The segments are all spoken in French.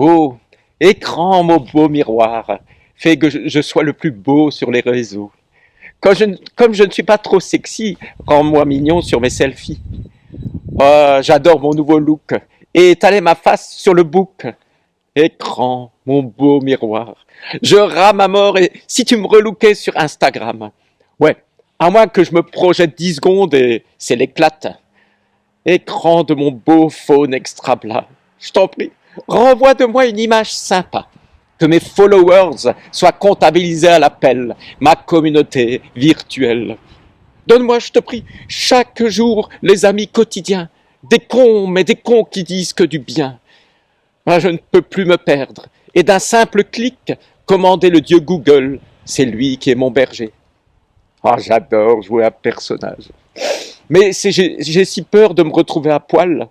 Oh, écran, mon beau miroir, fais que je sois le plus beau sur les réseaux. Comme je ne suis pas trop sexy, rends-moi mignon sur mes selfies. Oh, j'adore mon nouveau look et étaler ma face sur le book. Écran, mon beau miroir, je rame à mort et si tu me relookais sur Instagram. Ouais, à moins que je me projette 10 secondes et c'est l'éclate. Écran de mon beau phone extra plat. Je t'en prie, renvoie de moi une image sympa. Que mes followers soient comptabilisés à l'appel, ma communauté virtuelle. Donne-moi, je te prie, chaque jour les amis quotidiens. Des cons, mais des cons qui disent que du bien. Moi, je ne peux plus me perdre. Et d'un simple clic, commander le dieu Google, c'est lui qui est mon berger. Ah, j'adore jouer à personnage. Mais j'ai si peur de me retrouver à poil.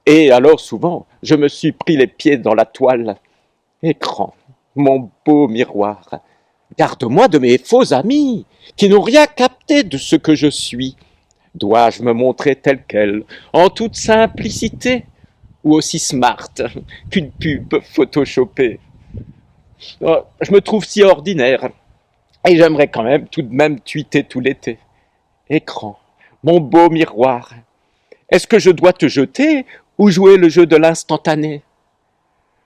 Et alors souvent, je me suis pris les pieds dans la toile. Écran, mon beau miroir, garde-moi de mes faux amis, qui n'ont rien capté de ce que je suis. Dois-je me montrer tel quel, en toute simplicité, ou aussi smart qu'une pub photoshopée? Oh, je me trouve si ordinaire, et j'aimerais quand même tout de même tweeter tout l'été. Écran, mon beau miroir, est-ce que je dois te jeter ou jouer le jeu de l'instantané?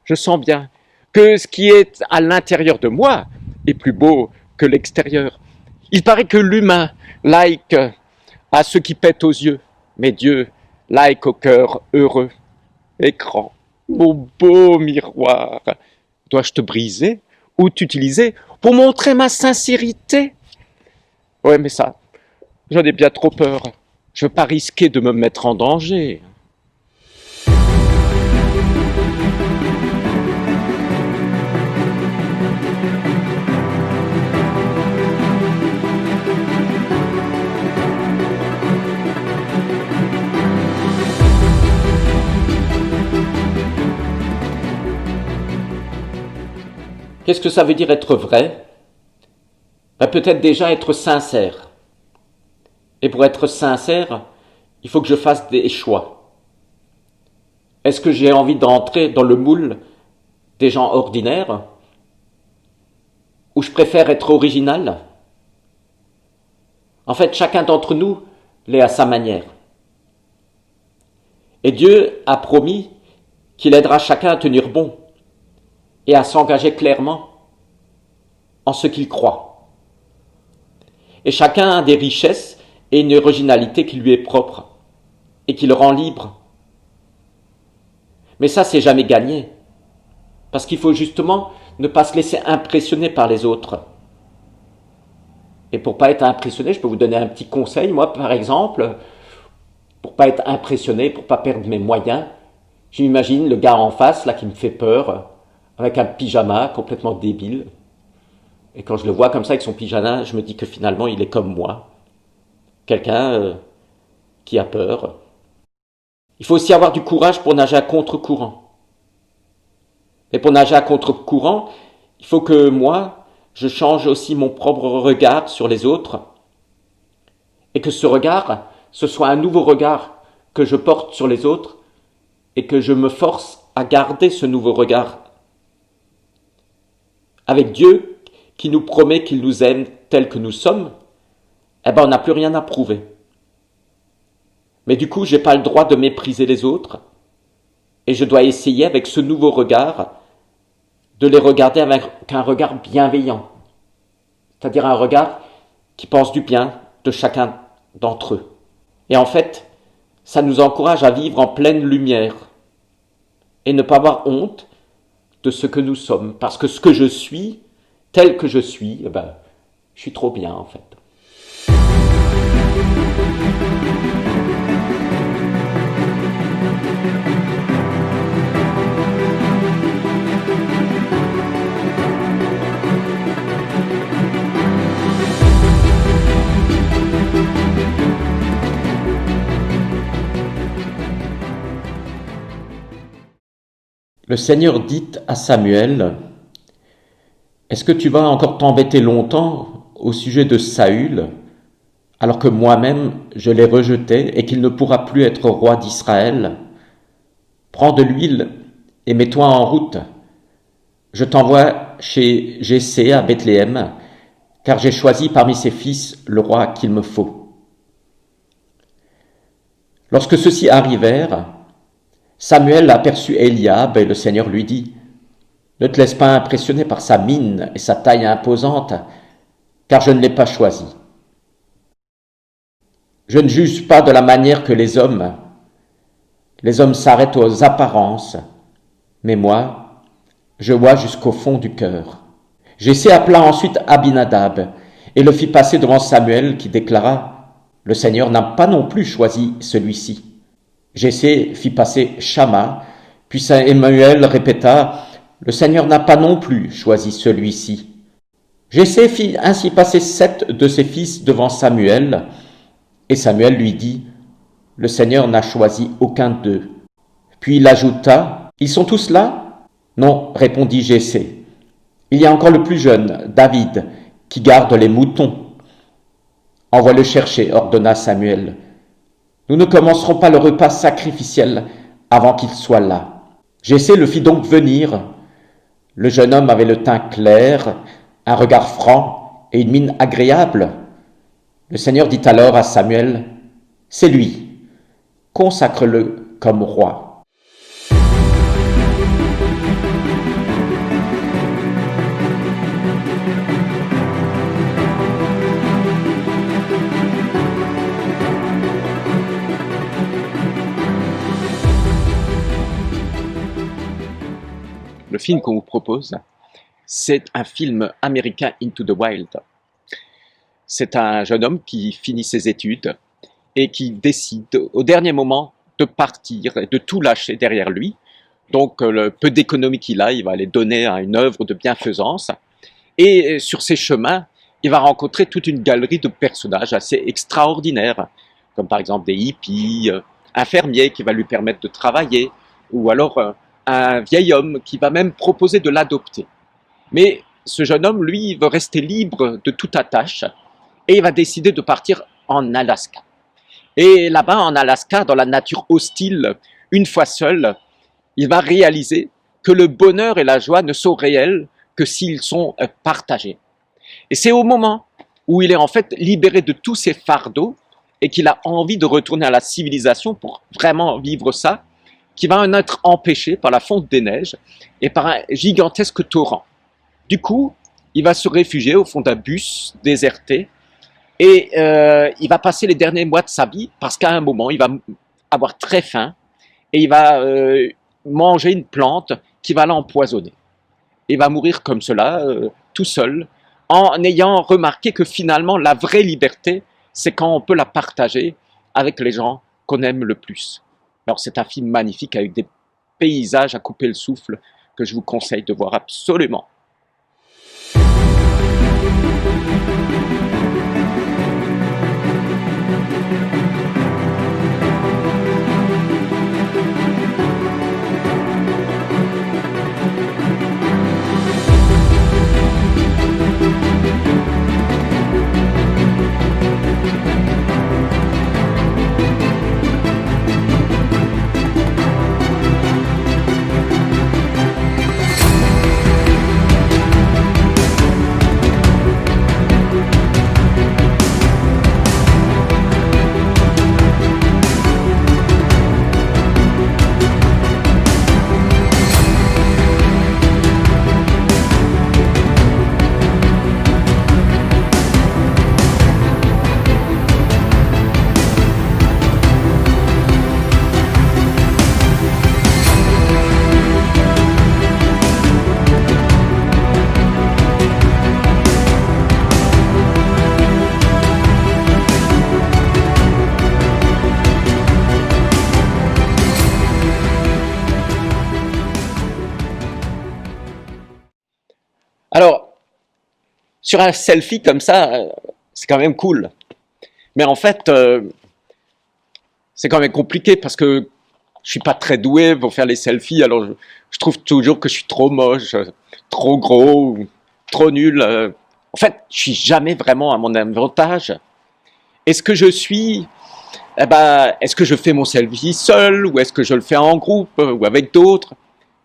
Je sens bien que ce qui est à l'intérieur de moi est plus beau que l'extérieur. Il paraît que l'humain like à ce qui pète aux yeux, mais Dieu like au cœur heureux. Écran, mon beau miroir, dois-je te briser ou t'utiliser pour montrer ma sincérité? Ouais, mais ça, j'en ai bien trop peur. Je veux pas risquer de me mettre en danger. Qu'est-ce que ça veut dire être vrai? Peut-être déjà être sincère. Et pour être sincère, il faut que je fasse des choix. Est-ce que j'ai envie d'entrer dans le moule des gens ordinaires? Ou je préfère être original? En fait, chacun d'entre nous l'est à sa manière. Et Dieu a promis qu'il aidera chacun à tenir bon et à s'engager clairement en ce qu'il croit. Et chacun a des richesses et une originalité qui lui est propre et qui le rend libre. Mais ça, c'est jamais gagné. Parce qu'il faut justement ne pas se laisser impressionner par les autres. Et pour pas être impressionné, je peux vous donner un petit conseil. Moi, par exemple, pour pas être impressionné, pour pas perdre mes moyens, j'imagine le gars en face, là, qui me fait peur, avec un pyjama complètement débile. Et quand je le vois comme ça avec son pyjama, je me dis que finalement, il est comme moi. Quelqu'un qui a peur. Il faut aussi avoir du courage pour nager à contre-courant. Et pour nager à contre-courant, il faut que moi, je change aussi mon propre regard sur les autres. Et que ce regard, ce soit un nouveau regard que je porte sur les autres et que je me force à garder ce nouveau regard. Avec Dieu, qui nous promet qu'il nous aime tels que nous sommes, on n'a plus rien à prouver. Mais du coup, j'ai pas le droit de mépriser les autres et je dois essayer avec ce nouveau regard de les regarder avec un regard bienveillant, c'est-à-dire un regard qui pense du bien de chacun d'entre eux. Et en fait, ça nous encourage à vivre en pleine lumière et ne pas avoir honte de ce que nous sommes, parce que ce que je suis, tel que je suis, je suis trop bien en fait. Le Seigneur dit à Samuel, « Est-ce que tu vas encore t'embêter longtemps au sujet de Saül, alors que moi-même je l'ai rejeté et qu'il ne pourra plus être roi d'Israël? Prends de l'huile et mets-toi en route, Je t'envoie chez Jessé à Bethléem, car j'ai choisi parmi ses fils le roi qu'il me faut. » Lorsque ceux-ci arrivèrent, Samuel aperçut Eliab et le Seigneur lui dit : « Ne te laisse pas impressionner par sa mine et sa taille imposante, car je ne l'ai pas choisi. Je ne juge pas de la manière que les hommes. Les hommes s'arrêtent aux apparences, mais moi, je vois jusqu'au fond du cœur. » Jessé appela ensuite Abinadab et le fit passer devant Samuel qui déclara : « Le Seigneur n'a pas non plus choisi celui-ci. » Jessé fit passer Shamma, puis Samuel répéta : « Le Seigneur n'a pas non plus choisi celui-ci. » Jessé fit ainsi passer 7 de ses fils devant Samuel, et Samuel lui dit : « Le Seigneur n'a choisi aucun d'eux. » Puis il ajouta : « Ils sont tous là ? » « Non, répondit Jessé. Il y a encore le plus jeune, David, qui garde les moutons. » « Envoie-le chercher, ordonna Samuel. Nous ne commencerons pas le repas sacrificiel avant qu'il soit là. Jessé le fit donc venir. Le jeune homme avait le teint clair, un regard franc et une mine agréable. Le Seigneur dit alors à Samuel : « C'est lui, consacre-le comme roi. » Le film qu'on vous propose, c'est un film américain Into the Wild. C'est un jeune homme qui finit ses études et qui décide au dernier moment de partir et de tout lâcher derrière lui. Donc le peu d'économie qu'il a, il va les donner à une œuvre de bienfaisance. Et sur ses chemins, il va rencontrer toute une galerie de personnages assez extraordinaires, comme par exemple des hippies, un fermier qui va lui permettre de travailler, ou alors un vieil homme qui va même proposer de l'adopter. Mais ce jeune homme, lui, veut rester libre de toute attache et il va décider de partir en Alaska. Et là-bas, en Alaska, dans la nature hostile, une fois seul, il va réaliser que le bonheur et la joie ne sont réels que s'ils sont partagés. Et c'est au moment où il est en fait libéré de tous ses fardeaux et qu'il a envie de retourner à la civilisation pour vraiment vivre ça, qui va en être empêché par la fonte des neiges et par un gigantesque torrent. Du coup, il va se réfugier au fond d'un bus déserté et il va passer les derniers mois de sa vie parce qu'à un moment, il va avoir très faim et il va manger une plante qui va l'empoisonner. Il va mourir comme cela, tout seul, en ayant remarqué que finalement, la vraie liberté, c'est quand on peut la partager avec les gens qu'on aime le plus. Alors c'est un film magnifique avec des paysages à couper le souffle que je vous conseille de voir absolument. Alors, sur un selfie comme ça, c'est quand même cool. Mais en fait, c'est quand même compliqué parce que je suis pas très doué pour faire les selfies. Alors, je trouve toujours que je suis trop moche, trop gros, trop nul. En fait, je suis jamais vraiment à mon avantage. Est-ce que je suis, est-ce que je fais mon selfie seul ou est-ce que je le fais en groupe ou avec d'autres?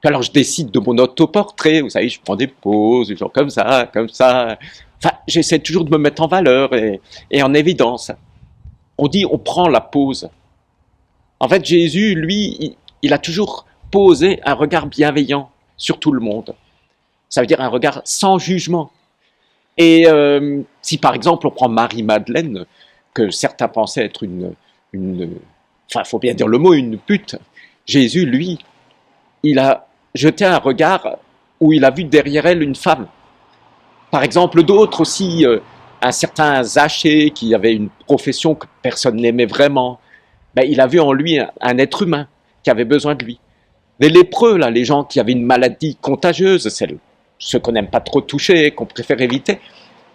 Puis alors je décide de mon autoportrait, vous savez, je prends des poses, genre comme ça, comme ça. Enfin, j'essaie toujours de me mettre en valeur et en évidence. On dit, on prend la pose. En fait, Jésus, lui, il a toujours posé un regard bienveillant sur tout le monde. Ça veut dire un regard sans jugement. Et si par exemple on prend Marie-Madeleine, que certains pensaient être enfin, il faut bien dire le mot, une pute, Jésus, lui, il a jeté un regard où il a vu derrière elle une femme. Par exemple, d'autres aussi, un certain Zachée qui avait une profession que personne n'aimait vraiment, ben, il a vu en lui un être humain qui avait besoin de lui. Les lépreux, là, les gens qui avaient une maladie contagieuse, ceux qu'on n'aime pas trop toucher, qu'on préfère éviter,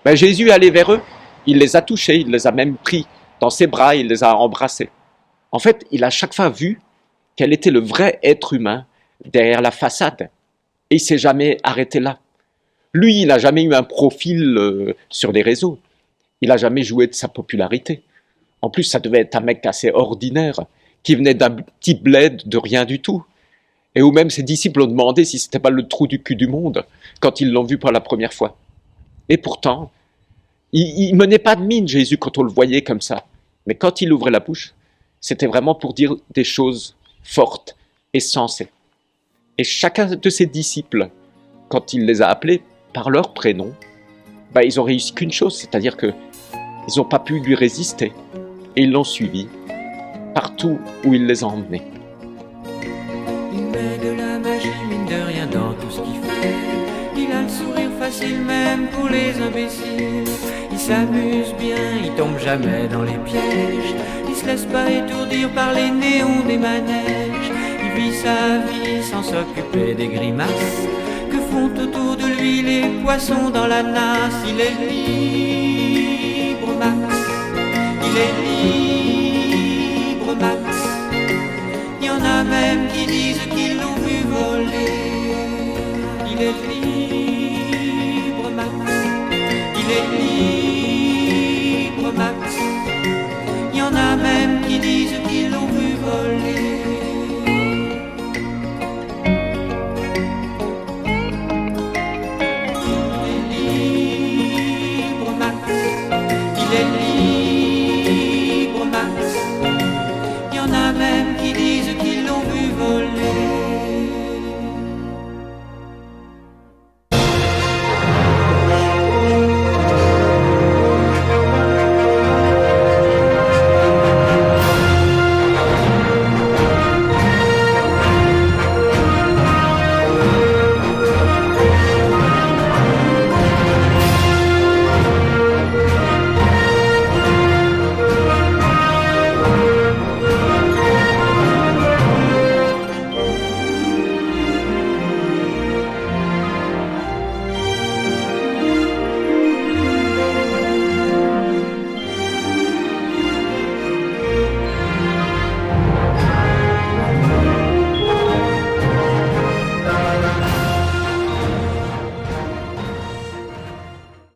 ben, Jésus allait vers eux, il les a touchés, il les a même pris dans ses bras, il les a embrassés. En fait, il a chaque fois vu quel était le vrai être humain derrière la façade. Et il ne s'est jamais arrêté là. Lui, il n'a jamais eu un profil sur les réseaux. Il n'a jamais joué de sa popularité. En plus, ça devait être un mec assez ordinaire, qui venait d'un petit bled de rien du tout. Et où même ses disciples ont demandé si c'était pas le trou du cul du monde, quand ils l'ont vu pour la première fois. Et pourtant, il menait pas de mine, Jésus, quand on le voyait comme ça. Mais quand il ouvrait la bouche, c'était vraiment pour dire des choses fortes et sensées. Et chacun de ses disciples, quand il les a appelés par leur prénom, ben, ils ont réussi qu'une chose, c'est-à-dire qu'ils n'ont pas pu lui résister. Et ils l'ont suivi partout où il les a emmenés. Il met de la magie, mine de rien, dans tout ce qu'il fait. Il a le sourire facile même pour les imbéciles. Il s'amuse bien, il tombe jamais dans les pièges. Il se laisse pas étourdir par les néons des manèges. Il vit sa vie sans s'occuper des grimaces que font autour de lui les poissons dans la nasse. Il est libre, Max. Il est libre, Max. Il y en a même qui disent qu'ils l'ont vu voler. Il est libre.